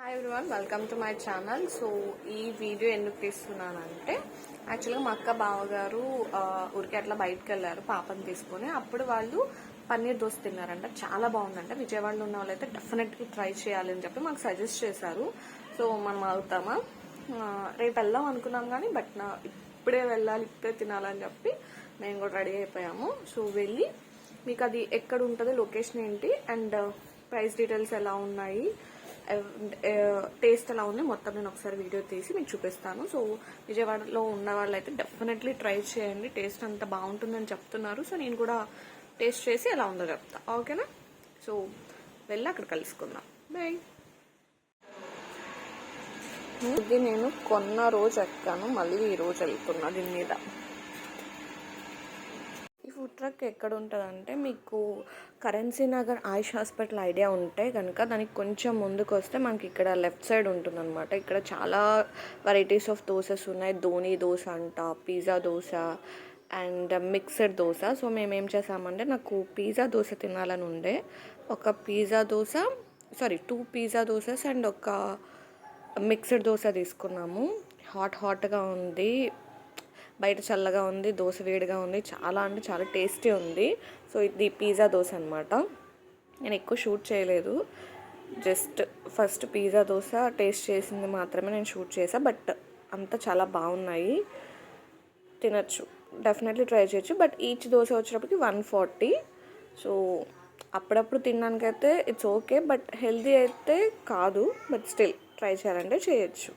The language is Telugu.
Hi everyone, welcome to my channel. So ఈ వీడియో ఎందుకు తీస్తున్నానంటే యాక్చువల్గా మా అక్క బావగారు ఊరికి అట్లా బయటకు వెళ్ళారు పాపని తీసుకొని. అప్పుడు వాళ్ళు పన్నీర్ దోశ తిన్నారంట, చాలా బాగుందంట. విజయవాడలో ఉన్న వాళ్ళైతే డెఫినెట్గా ట్రై చేయాలి అని చెప్పి మాకు సజెస్ట్ చేశారు. సో మనం అవుతామా, రేపు వెళ్దాం అనుకున్నాం కానీ బట్ ఇప్పుడే వెళ్ళాలి, ఇప్పుడే తినాలని చెప్పి మేము కూడా రెడీ అయిపోయాము. సో వెళ్ళి మీకు అది ఎక్కడ ఉంటుంది, లొకేషన్ ఏంటి అండ్ ప్రైస్ డీటెయిల్స్ ఎలా ఉన్నాయి, టేస్ట్ ఎలా ఉంది మొత్తం నేను ఒకసారి వీడియో తీసి మీకు చూపిస్తాను. సో విజయవాడలో ఉన్న వాళ్ళైతే డెఫినెట్లీ ట్రై చేయండి, టేస్ట్ అంత బాగుంటుందని చెప్తున్నారు. సో నేను కూడా టేస్ట్ చేసి ఎలా ఉందో చెప్తా, ఓకేనా? సో వెళ్ళి అక్కడ కలుసుకుందాం. బాయ్. ఇది నేను కొన్న రోజు ఎక్కాను, మళ్ళీ ఈ రోజు వెళ్తున్నా దీని మీద. ఫుడ్ ట్రక్ ఎక్కడ ఉంటుందంటే మీకు కరెన్సీ నగర్ ఆయుష్ హాస్పిటల్ ఐడియా ఉంటే కనుక దానికి కొంచెం ముందుకు వస్తే మనకి ఇక్కడ లెఫ్ట్ సైడ్ ఉంటుందన్నమాట. ఇక్కడ చాలా వెరైటీస్ ఆఫ్ దోసెస్ ఉన్నాయి. ధోని దోశ అంట, pizza dosa and mixed dosa. So మేము ఏం చేసామంటే నాకు పిజ్జా దోశ తినాలని ఉండే, ఒక pizza dosa 2 pizza dosas and ఒక మిక్స్డ్ దోశ తీసుకున్నాము. హాట్గా ఉంది, బయట చల్లగా ఉంది, దోశ వేడిగా ఉంది, చాలా అంటే చాలా టేస్టీ ఉంది. సో ఇది పిజ్జా దోశ అనమాట. నేను ఎక్కువ షూట్ చేయలేదు, just first pizza dosa taste చేసింది మాత్రమే నేను షూట్ చేసాను. బట్ అంతా చాలా బాగున్నాయి, తినచ్చు, డెఫినెట్లీ ట్రై చేయొచ్చు. బట్ ఈచ్ దోశ వచ్చేటప్పటికి 140. సో అప్పుడప్పుడు తినడానికైతే ఇట్స్ ఓకే, బట్ హెల్దీ అయితే కాదు. బట్ స్టిల్ ట్రై చేయాలంటే చేయొచ్చు.